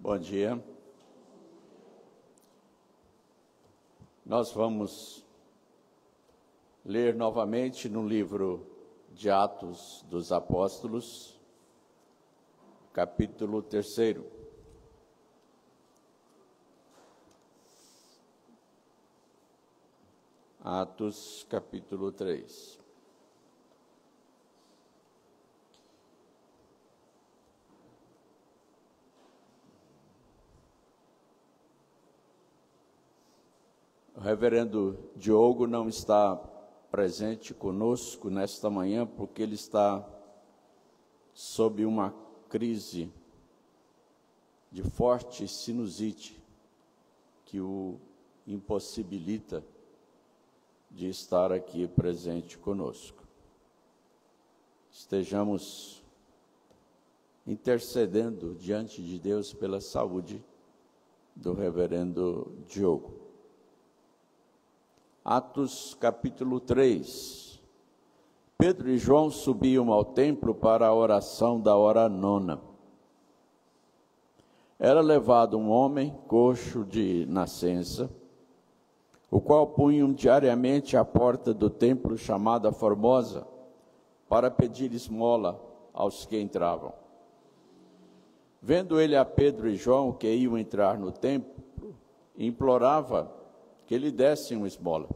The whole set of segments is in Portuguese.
Bom dia. Nós vamos ler novamente no livro de Atos dos Apóstolos, capítulo 3. Atos, capítulo 3. O reverendo Diogo não está presente conosco nesta manhã porque ele está sob uma crise de forte sinusite que o impossibilita de estar aqui presente conosco. Estejamos intercedendo diante de Deus pela saúde do reverendo Diogo. Atos capítulo 3. Pedro e João subiam ao templo para a oração da hora nona. Era levado um homem coxo de nascença, o qual punham diariamente à porta do templo chamada Formosa, para pedir esmola aos que entravam. Vendo ele a Pedro e João que iam entrar no templo, implorava que lhe dessem uma esmola.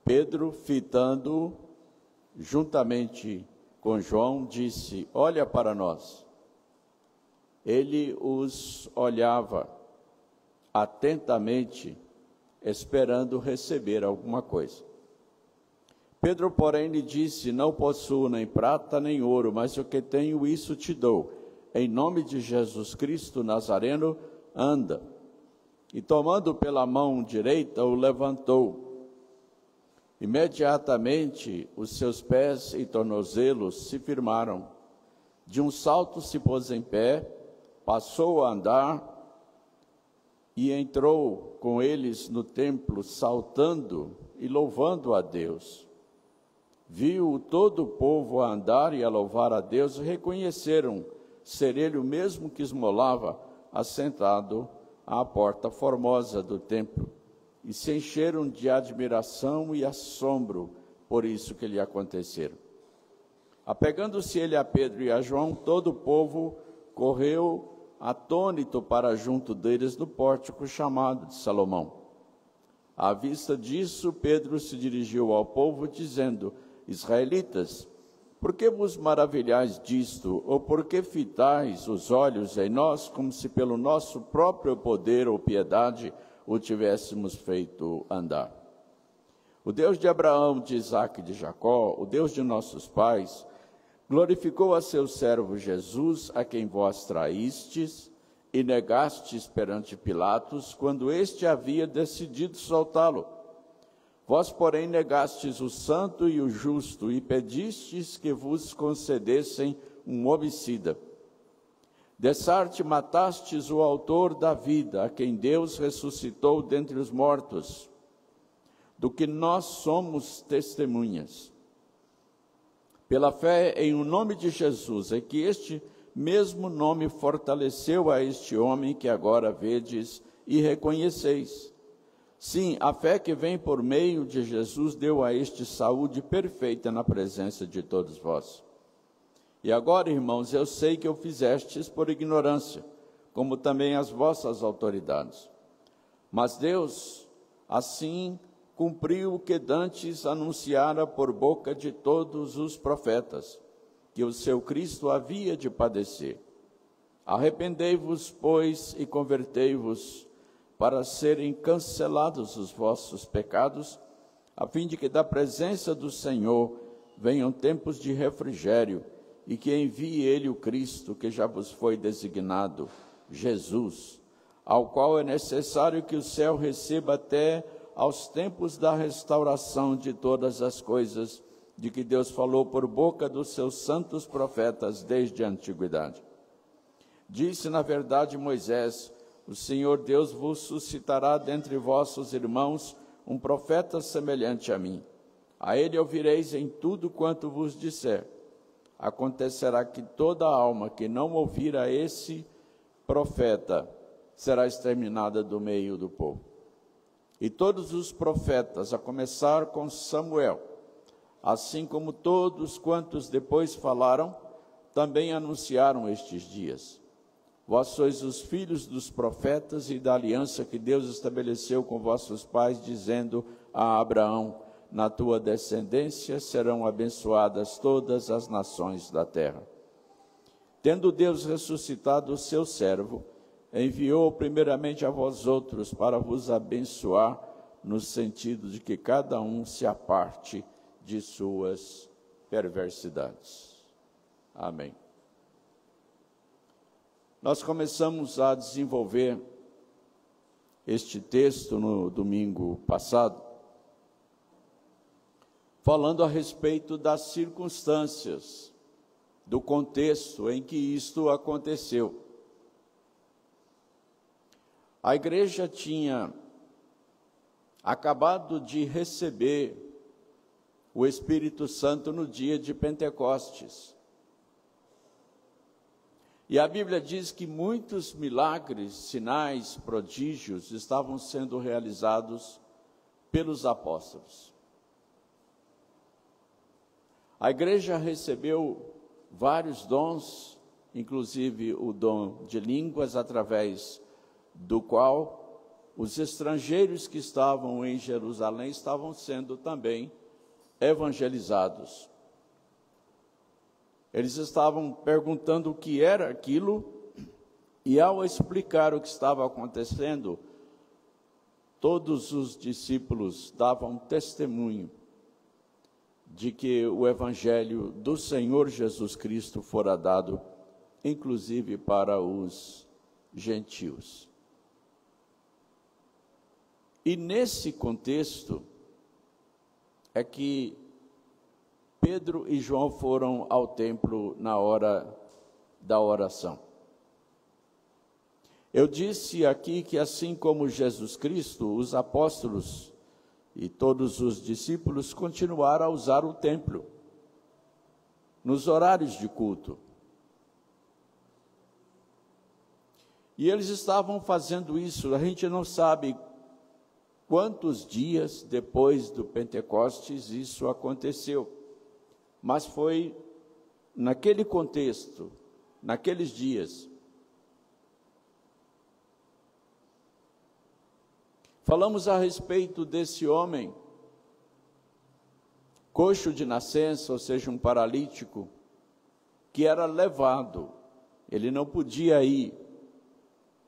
Pedro, fitando-o juntamente com João, disse: olha para nós. Ele os olhava atentamente, esperando receber alguma coisa. Pedro, porém, lhe disse: não possuo nem prata nem ouro, mas o que tenho, isso te dou. Em nome de Jesus Cristo Nazareno, anda. E tomando pela mão direita, o levantou. Imediatamente os seus pés e tornozelos se firmaram. De um salto se pôs em pé, passou a andar e entrou com eles no templo, saltando e louvando a Deus. Viu todo o povo a andar e a louvar a Deus, e reconheceram ser ele o mesmo que esmolava, assentado à porta formosa do templo, e se encheram de admiração e assombro por isso que lhe aconteceram. Apegando-se ele a Pedro e a João, todo o povo correu atônito para junto deles no pórtico chamado de Salomão. À vista disso, Pedro se dirigiu ao povo, dizendo: israelitas, por que vos maravilhais disto, ou por que fitais os olhos em nós, como se pelo nosso próprio poder ou piedade o tivéssemos feito andar? O Deus de Abraão, de Isaque e de Jacó, o Deus de nossos pais, glorificou a seu servo Jesus, a quem vós traístes e negastes perante Pilatos, quando este havia decidido soltá-lo. Vós, porém, negastes o santo e o justo, e pedistes que vos concedessem um homicida. Dessarte matastes o autor da vida, a quem Deus ressuscitou dentre os mortos, do que nós somos testemunhas. Pela fé em o nome de Jesus, é que este mesmo nome fortaleceu a este homem que agora vedes e reconheceis. Sim, a fé que vem por meio de Jesus deu a este saúde perfeita na presença de todos vós. E agora, irmãos, eu sei que o fizestes por ignorância, como também as vossas autoridades. Mas Deus, assim, cumpriu o que dantes anunciara por boca de todos os profetas, que o seu Cristo havia de padecer. Arrependei-vos, pois, e convertei-vos, para serem cancelados os vossos pecados, a fim de que da presença do Senhor venham tempos de refrigério, e que envie ele o Cristo, que já vos foi designado, Jesus, ao qual é necessário que o céu receba até aos tempos da restauração de todas as coisas, de que Deus falou por boca dos seus santos profetas desde a antiguidade. Disse, na verdade, Moisés: o Senhor Deus vos suscitará dentre vossos irmãos um profeta semelhante a mim. A ele ouvireis em tudo quanto vos disser. Acontecerá que toda alma que não ouvir a esse profeta será exterminada do meio do povo. E todos os profetas, a começar com Samuel, assim como todos quantos depois falaram, também anunciaram estes dias. Vós sois os filhos dos profetas e da aliança que Deus estabeleceu com vossos pais, dizendo a Abraão: na tua descendência serão abençoadas todas as nações da terra. Tendo Deus ressuscitado o seu servo, enviou primeiramente a vós outros para vos abençoar, no sentido de que cada um se aparte de suas perversidades. Amém. Nós começamos a desenvolver este texto no domingo passado, falando a respeito das circunstâncias, do contexto em que isto aconteceu. A igreja tinha acabado de receber o Espírito Santo no dia de Pentecostes. E a Bíblia diz que muitos milagres, sinais, prodígios estavam sendo realizados pelos apóstolos. A igreja recebeu vários dons, inclusive o dom de línguas, através do qual os estrangeiros que estavam em Jerusalém estavam sendo também evangelizados. Eles estavam perguntando o que era aquilo, e ao explicar o que estava acontecendo, todos os discípulos davam testemunho de que o evangelho do Senhor Jesus Cristo fora dado, inclusive para os gentios. E nesse contexto é que Pedro e João foram ao templo na hora da oração. Eu disse aqui que assim como Jesus Cristo, os apóstolos e todos os discípulos continuaram a usar o templo nos horários de culto. E eles estavam fazendo isso, a gente não sabe quantos dias depois do Pentecostes isso aconteceu, mas foi naquele contexto, naqueles dias. Falamos a respeito desse homem, coxo de nascença, ou seja, um paralítico, que era levado, ele não podia ir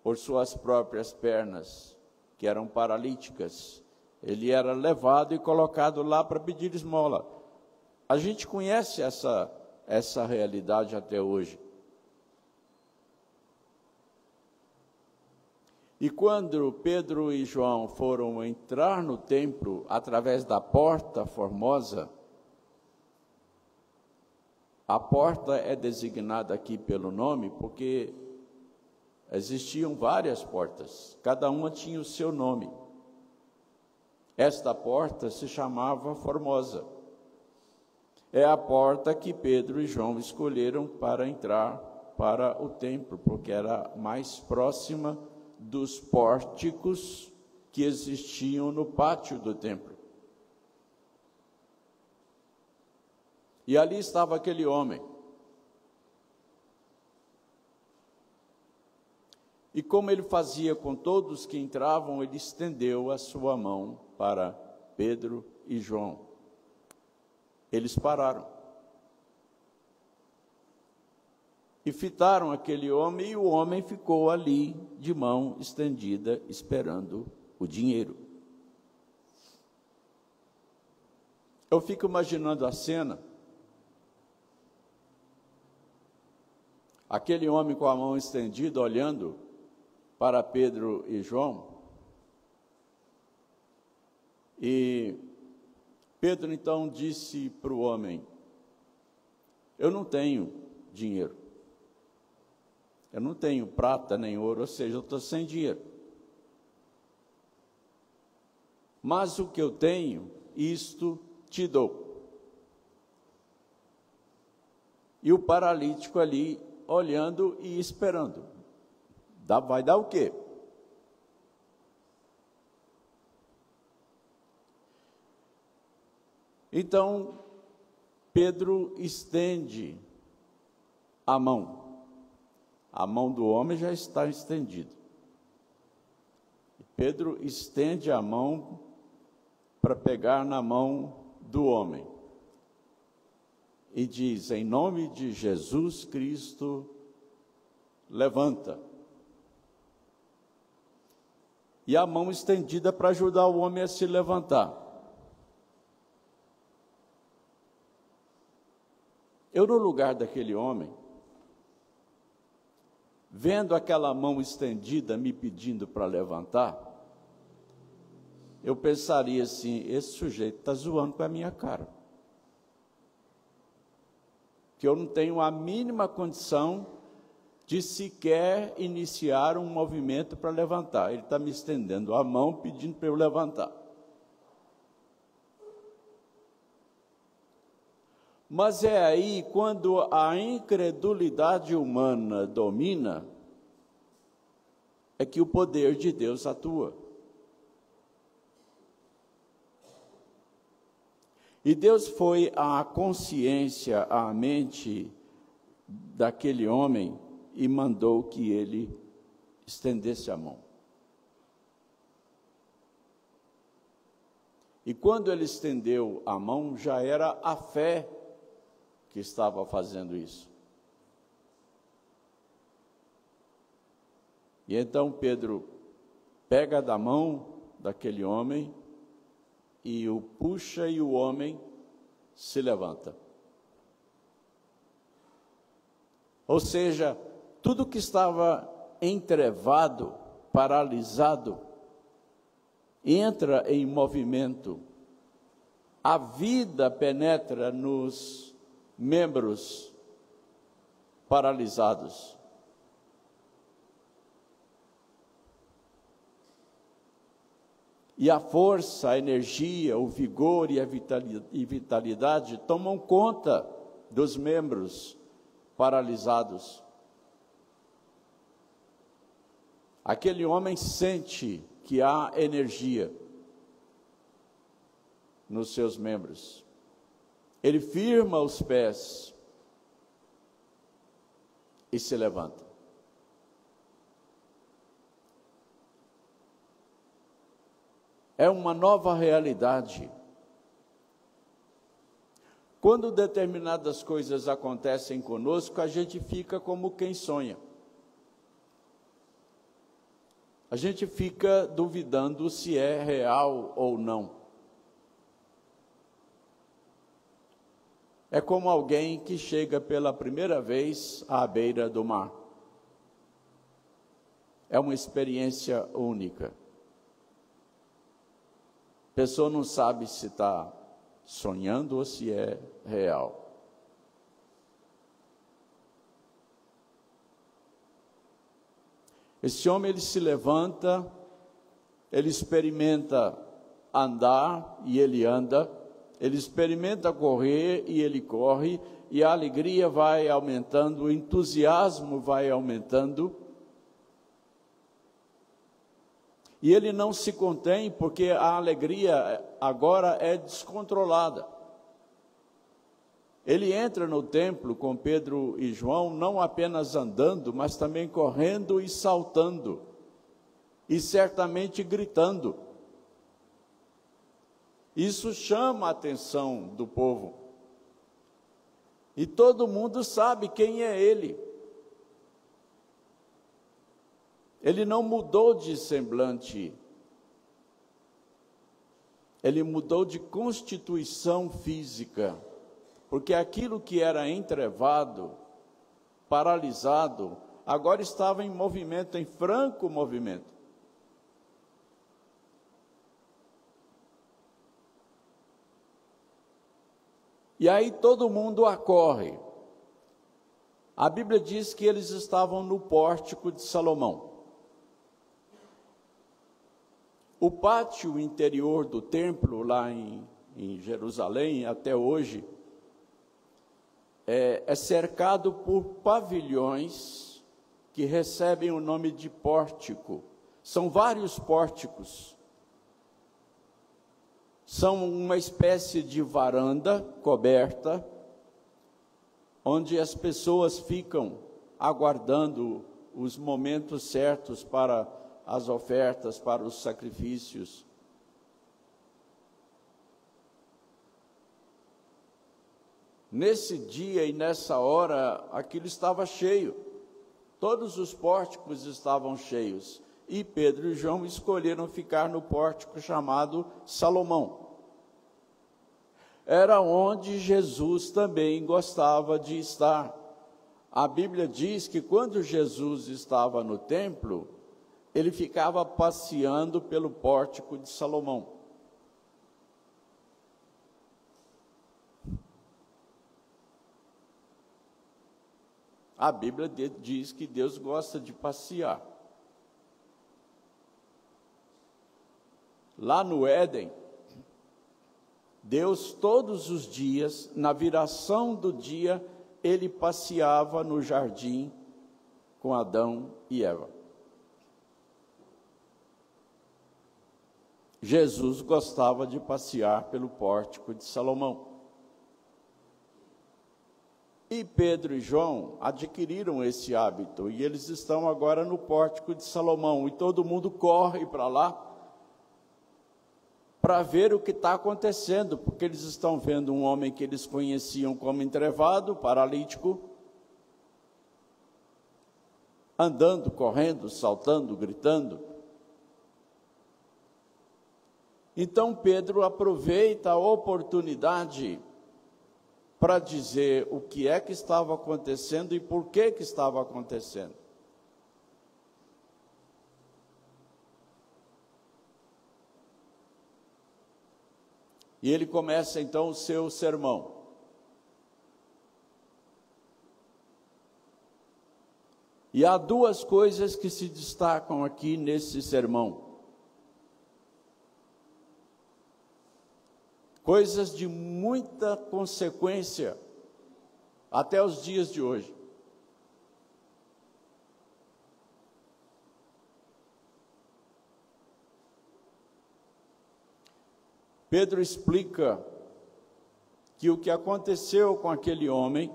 por suas próprias pernas, que eram paralíticas, ele era levado e colocado lá para pedir esmola. A gente conhece essa realidade até hoje. E quando Pedro e João foram entrar no templo através da porta formosa, a porta é designada aqui pelo nome porque existiam várias portas, cada uma tinha o seu nome. Esta porta se chamava Formosa. É a porta que Pedro e João escolheram para entrar para o templo, porque era mais próxima dos pórticos que existiam no pátio do templo. E ali estava aquele homem. E como ele fazia com todos que entravam, ele estendeu a sua mão para Pedro e João. Eles pararam. E fitaram aquele homem, e o homem ficou ali, de mão estendida, esperando o dinheiro. Eu fico imaginando a cena. Aquele homem com a mão estendida, olhando para Pedro e João. E Pedro então disse para o homem: eu não tenho dinheiro. Eu não tenho prata nem ouro, ou seja, eu estou sem dinheiro. Mas o que eu tenho, isto te dou. E o paralítico ali, olhando e esperando. Vai dar o quê? Então, Pedro estende a mão. A mão do homem já está estendida. Pedro estende a mão para pegar na mão do homem. E diz, em nome de Jesus Cristo, levanta. E a mão estendida para ajudar o homem a se levantar. Eu, no lugar daquele homem, vendo aquela mão estendida me pedindo para levantar, eu pensaria assim, esse sujeito está zoando com a minha cara. Que eu não tenho a mínima condição de sequer iniciar um movimento para levantar. Ele está me estendendo a mão pedindo para eu levantar. Mas é aí quando a incredulidade humana domina, é que o poder de Deus atua. E Deus foi à consciência, à mente daquele homem e mandou que ele estendesse a mão. E quando ele estendeu a mão, já era a fé que estava fazendo isso. E então Pedro pega da mão daquele homem e o puxa e o homem se levanta. Ou seja, tudo que estava entrevado, paralisado, entra em movimento. A vida penetra nos membros paralisados. E a força, a energia, o vigor e a vitalidade tomam conta dos membros paralisados. Aquele homem sente que há energia nos seus membros. Ele firma os pés e se levanta. É uma nova realidade. Quando determinadas coisas acontecem conosco, a gente fica como quem sonha. A gente fica duvidando se é real ou não. É como alguém que chega pela primeira vez à beira do mar. É uma experiência única. A pessoa não sabe se está sonhando ou se é real. Esse homem, ele se levanta, ele experimenta andar e ele anda, ele experimenta correr e ele corre, e a alegria vai aumentando, o entusiasmo vai aumentando. E ele não se contém, porque a alegria agora é descontrolada. Ele entra no templo com Pedro e João, não apenas andando, mas também correndo e saltando, e certamente gritando. Isso chama a atenção do povo. E todo mundo sabe quem é ele. Ele não mudou de semblante. Ele mudou de constituição física. Porque aquilo que era entrevado, paralisado, agora estava em movimento, em franco movimento. E aí todo mundo acorre. A Bíblia diz que eles estavam no pórtico de Salomão. O pátio interior do templo, lá em Jerusalém, até hoje, é cercado por pavilhões que recebem o nome de pórtico. São vários pórticos. São uma espécie de varanda coberta, onde as pessoas ficam aguardando os momentos certos para as ofertas, para os sacrifícios. Nesse dia e nessa hora, aquilo estava cheio. Todos os pórticos estavam cheios. E Pedro e João escolheram ficar no pórtico chamado Salomão. Era onde Jesus também gostava de estar. A Bíblia diz que quando Jesus estava no templo, ele ficava passeando pelo pórtico de Salomão. A Bíblia diz que Deus gosta de passear. Lá no Éden, Deus todos os dias, na viração do dia, ele passeava no jardim com Adão e Eva. Jesus gostava de passear pelo pórtico de Salomão. E Pedro e João adquiriram esse hábito, e eles estão agora no pórtico de Salomão, e todo mundo corre para lá, para ver o que está acontecendo, porque eles estão vendo um homem que eles conheciam como entrevado, paralítico, andando, correndo, saltando, gritando. Então Pedro aproveita a oportunidade para dizer o que é que estava acontecendo e por que estava acontecendo. E ele começa então o seu sermão. E há duas coisas que se destacam aqui nesse sermão. Coisas de muita consequência até os dias de hoje. Pedro explica que o que aconteceu com aquele homem,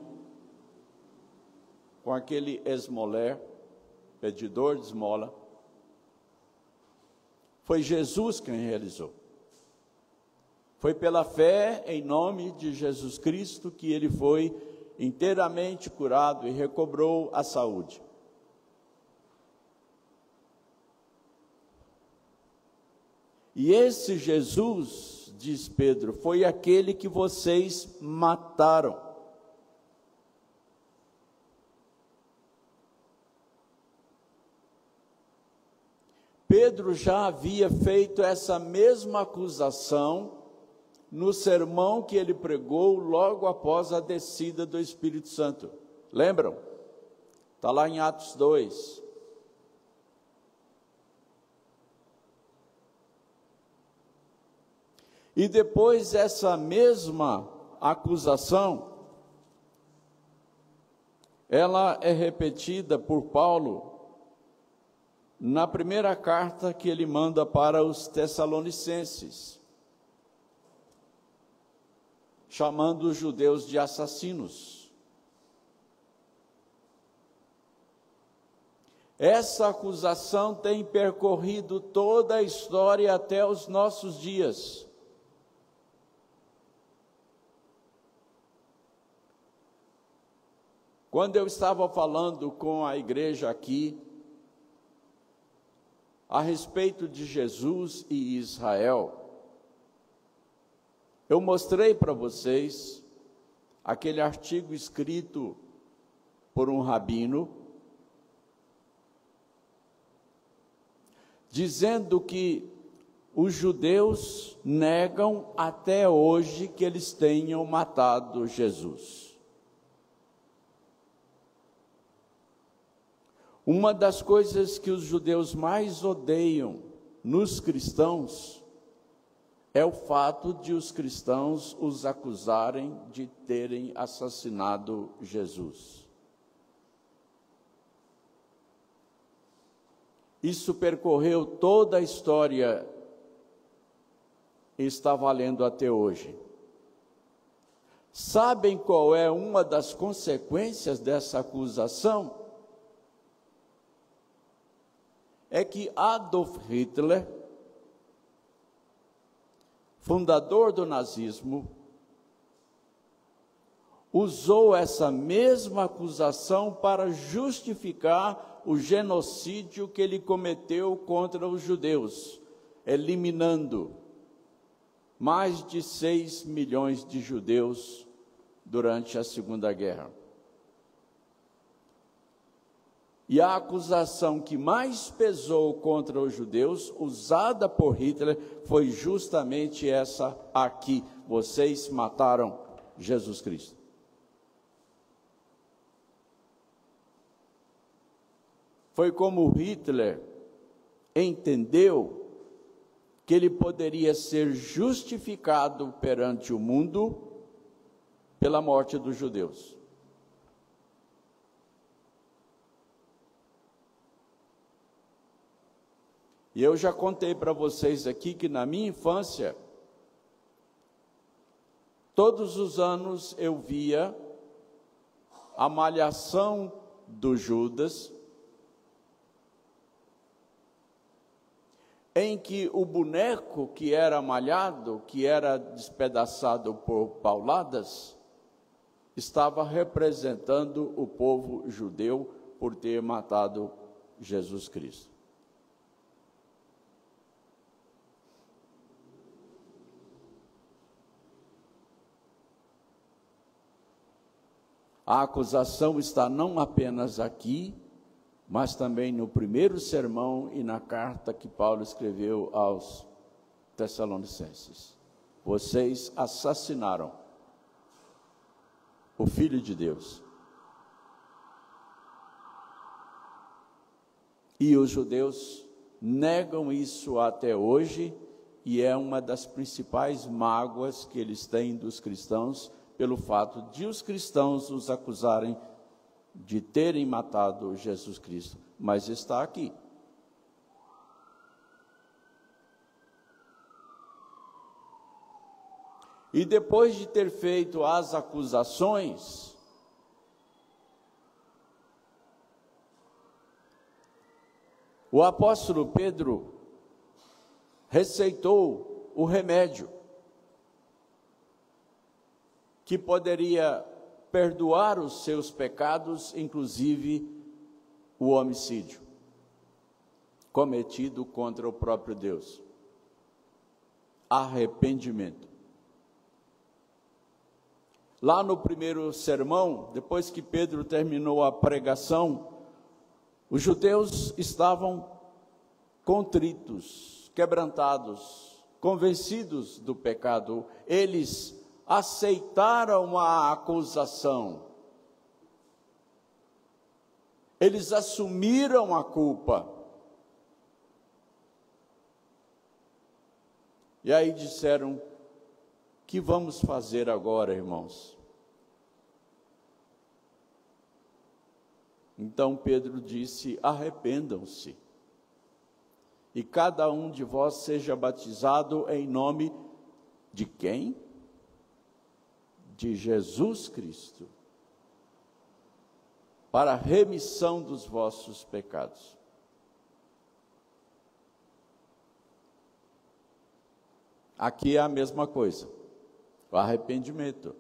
com aquele esmoler, pedidor de esmola, foi Jesus quem realizou. Foi pela fé em nome de Jesus Cristo que ele foi inteiramente curado e recobrou a saúde. E esse Jesus, diz Pedro, foi aquele que vocês mataram. Pedro já havia feito essa mesma acusação no sermão que ele pregou logo após a descida do Espírito Santo. Lembram? Está lá em Atos 2. E depois essa mesma acusação, ela é repetida por Paulo na primeira carta que ele manda para os Tessalonicenses, chamando os judeus de assassinos. Essa acusação tem percorrido toda a história até os nossos dias. Quando eu estava falando com a igreja aqui, a respeito de Jesus e Israel, eu mostrei para vocês aquele artigo escrito por um rabino, dizendo que os judeus negam até hoje que eles tenham matado Jesus. Uma das coisas que os judeus mais odeiam nos cristãos é o fato de os cristãos os acusarem de terem assassinado Jesus. Isso percorreu toda a história e está valendo até hoje. Sabem qual é uma das consequências dessa acusação? É que Adolf Hitler, fundador do nazismo, usou essa mesma acusação para justificar o genocídio que ele cometeu contra os judeus, eliminando mais de 6 milhões de judeus durante a Segunda Guerra. E a acusação que mais pesou contra os judeus, usada por Hitler, foi justamente essa aqui: vocês mataram Jesus Cristo. Foi como Hitler entendeu que ele poderia ser justificado perante o mundo pela morte dos judeus. E eu já contei para vocês aqui que na minha infância, todos os anos eu via a Malhação do Judas, em que o boneco que era malhado, que era despedaçado por pauladas, estava representando o povo judeu por ter matado Jesus Cristo. A acusação está não apenas aqui, mas também no primeiro sermão e na carta que Paulo escreveu aos Tessalonicenses. Vocês assassinaram o Filho de Deus. E os judeus negam isso até hoje, e é uma das principais mágoas que eles têm dos cristãos, pelo fato de os cristãos os acusarem de terem matado Jesus Cristo, mas está aqui. E depois de ter feito as acusações, o apóstolo Pedro receitou o remédio que poderia perdoar os seus pecados, inclusive o homicídio cometido contra o próprio Deus. Arrependimento. Lá no primeiro sermão, depois que Pedro terminou a pregação, os judeus estavam contritos, quebrantados, convencidos do pecado. Eles aceitaram a acusação. Eles assumiram a culpa. E aí disseram: que vamos fazer agora, irmãos? Então Pedro disse: arrependam-se, e cada um de vós seja batizado em nome de quem? De Jesus Cristo, para a remissão dos vossos pecados. Aqui é a mesma coisa, o arrependimento.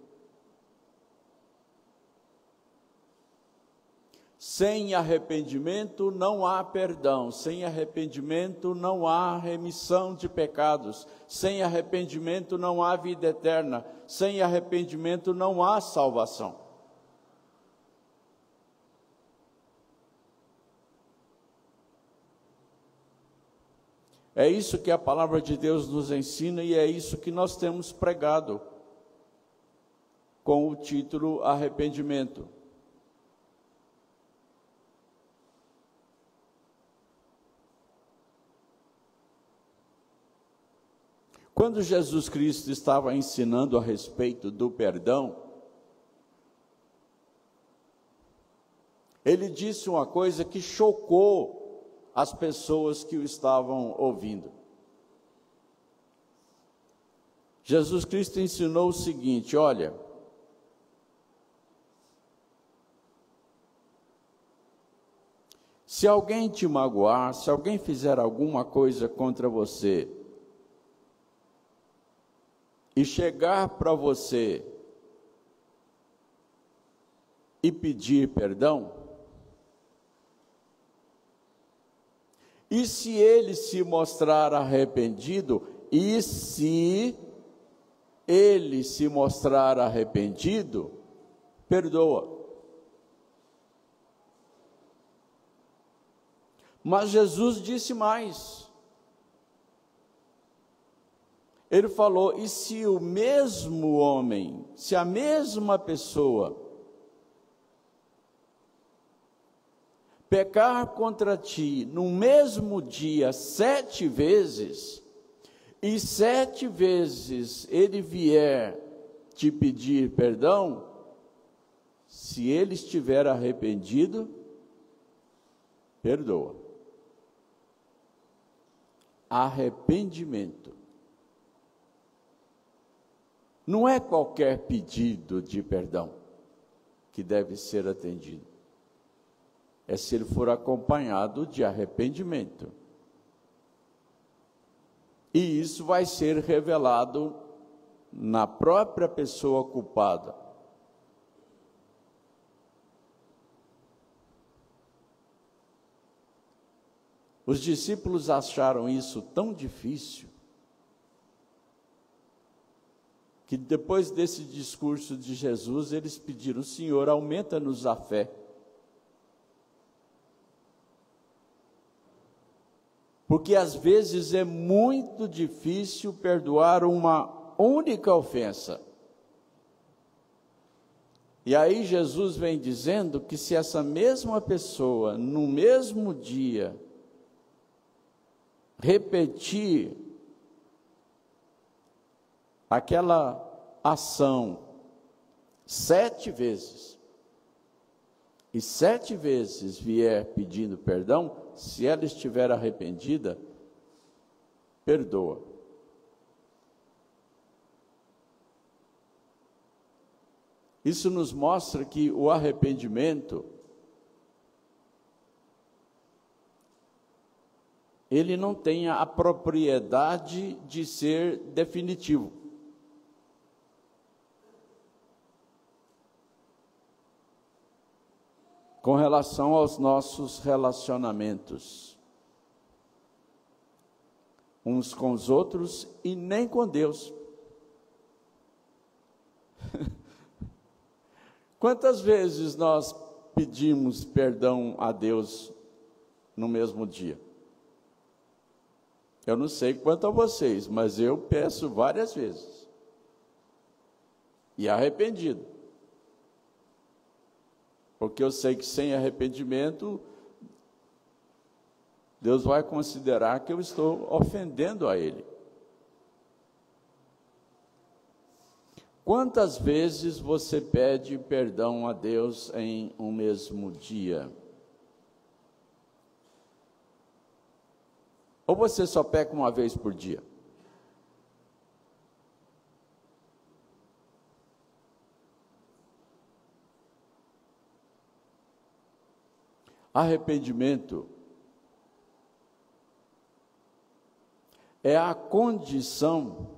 Sem arrependimento não há perdão, sem arrependimento não há remissão de pecados, sem arrependimento não há vida eterna, sem arrependimento não há salvação. É isso que a palavra de Deus nos ensina e é isso que nós temos pregado com o título Arrependimento. Quando Jesus Cristo estava ensinando a respeito do perdão, ele disse uma coisa que chocou as pessoas que o estavam ouvindo. Jesus Cristo ensinou o seguinte: olha, se alguém te magoar, se alguém fizer alguma coisa contra você, e chegar para você e pedir perdão, e se ele se mostrar arrependido, e se ele se mostrar arrependido, perdoa. Mas Jesus disse mais. Ele falou: e se o mesmo homem, se a mesma pessoa pecar contra ti no mesmo dia 7 vezes, e 7 vezes ele vier te pedir perdão, se ele estiver arrependido, perdoa. Arrependimento não é qualquer pedido de perdão que deve ser atendido. É se ele for acompanhado de arrependimento. E isso vai ser revelado na própria pessoa culpada. Os discípulos acharam isso tão difícil, que depois desse discurso de Jesus, eles pediram: Senhor, aumenta-nos a fé. Porque às vezes é muito difícil perdoar uma única ofensa. E aí Jesus vem dizendo que se essa mesma pessoa, no mesmo dia, repetir aquela ação 7 vezes, e 7 vezes vier pedindo perdão, se ela estiver arrependida, perdoa. Isso nos mostra que o arrependimento, ele não tem a propriedade de ser definitivo. Com relação aos nossos relacionamentos, uns com os outros e nem com Deus. Quantas vezes nós pedimos perdão a Deus no mesmo dia? Eu não sei quanto a vocês, mas eu peço várias vezes. E arrependido. Porque eu sei que sem arrependimento, Deus vai considerar que eu estou ofendendo a Ele. Quantas vezes você pede perdão a Deus em um mesmo dia? Ou você só peca uma vez por dia? Arrependimento é a condição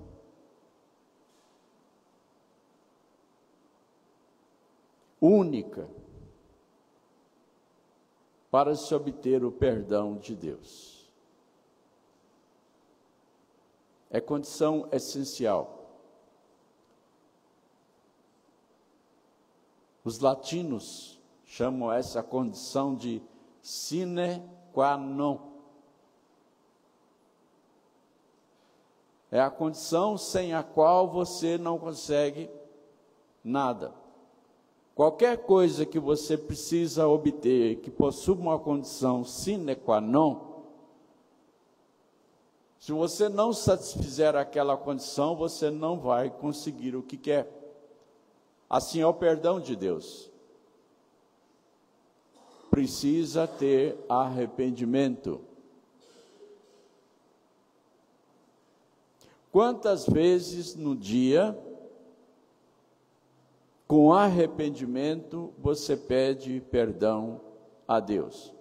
única para se obter o perdão de Deus. É condição essencial. Os latinos chamam essa condição de sine qua non. É a condição sem a qual você não consegue nada. Qualquer coisa que você precisa obter, que possua uma condição sine qua non, se você não satisfizer aquela condição, você não vai conseguir o que quer. Assim é o perdão de Deus. Precisa ter arrependimento. Quantas vezes no dia, com arrependimento, você pede perdão a Deus?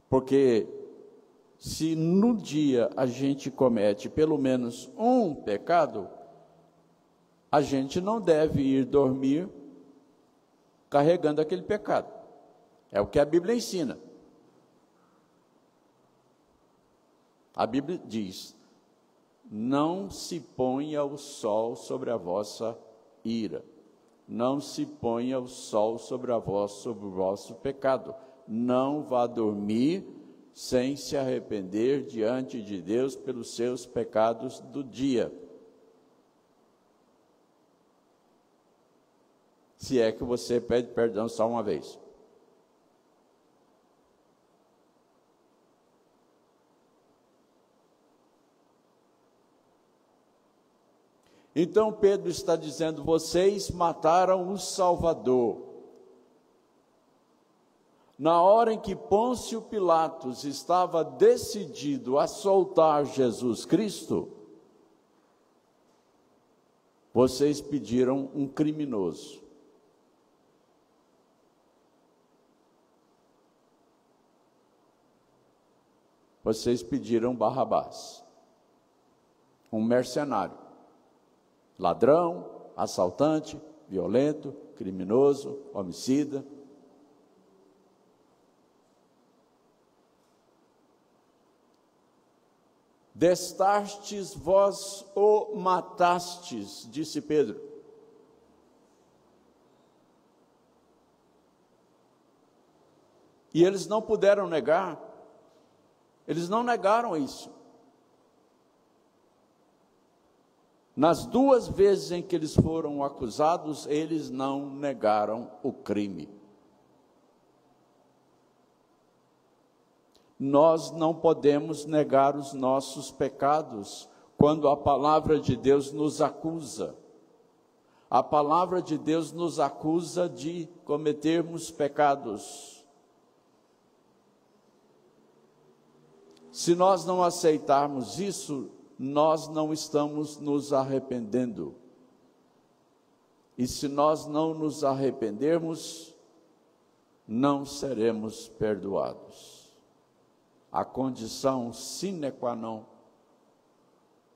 Porque se no dia a gente comete pelo menos um pecado, a gente não deve ir dormir carregando aquele pecado. É o que a Bíblia ensina. A Bíblia diz: não se ponha o sol sobre a vossa ira, não se ponha o sol sobre o vosso pecado. Não vá dormir sem se arrepender diante de Deus pelos seus pecados do dia. Se é que você pede perdão só uma vez. Então Pedro está dizendo: vocês mataram o Salvador. Na hora em que Pôncio Pilatos estava decidido a soltar Jesus Cristo, vocês pediram um criminoso. Vocês pediram Barrabás, um mercenário, ladrão, assaltante, violento, criminoso, homicida. Destastes vós o matastes, disse Pedro. E eles não puderam negar, eles não negaram isso. Nas duas vezes em que eles foram acusados, eles não negaram o crime. Nós não podemos negar os nossos pecados quando a palavra de Deus nos acusa. A palavra de Deus nos acusa de cometermos pecados. Se nós não aceitarmos isso, nós não estamos nos arrependendo. E se nós não nos arrependermos, não seremos perdoados. A condição sine qua non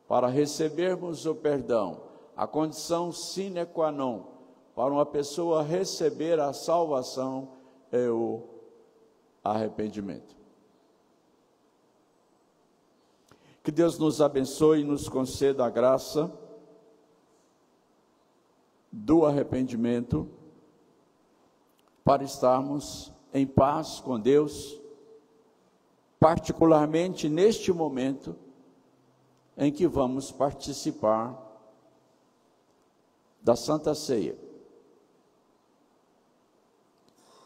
para recebermos o perdão, a condição sine qua non para uma pessoa receber a salvação é o arrependimento. Que Deus nos abençoe e nos conceda a graça do arrependimento para estarmos em paz com Deus, particularmente neste momento em que vamos participar da Santa Ceia.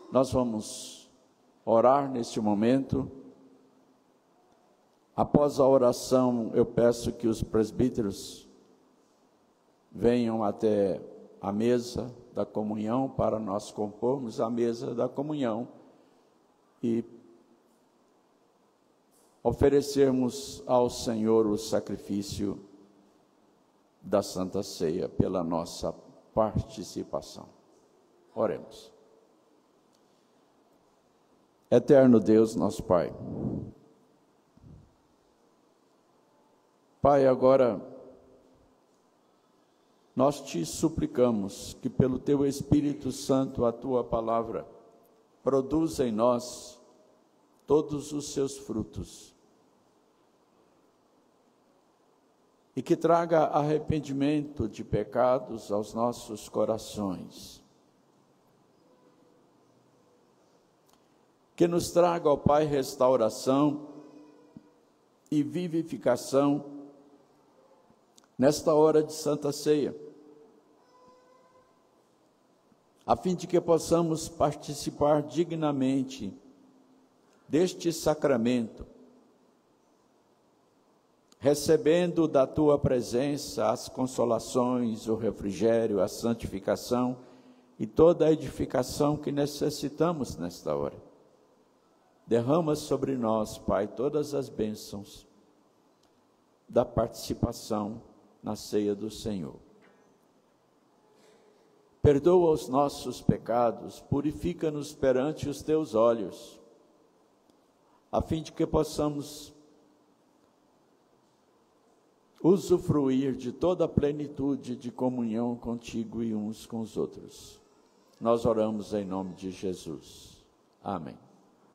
Nós vamos orar neste momento. Após a oração, eu peço que os presbíteros venham até a mesa da comunhão para nós compormos a mesa da comunhão e oferecermos ao Senhor o sacrifício da Santa Ceia pela nossa participação. Oremos. Eterno Deus, nosso Pai. Pai, agora nós te suplicamos que pelo Teu Espírito Santo, a Tua palavra, produza em nós todos os seus frutos e que traga arrependimento de pecados aos nossos corações. Que nos traga, ó Pai, restauração e vivificação nesta hora de Santa Ceia, a fim de que possamos participar dignamente deste sacramento, recebendo da Tua presença as consolações, o refrigério, a santificação e toda a edificação que necessitamos nesta hora. Derrama sobre nós, Pai, todas as bênçãos da participação na ceia do Senhor. Perdoa os nossos pecados, purifica-nos perante os teus olhos, a fim de que possamos usufruir de toda a plenitude de comunhão contigo e uns com os outros. Nós oramos em nome de Jesus. Amém.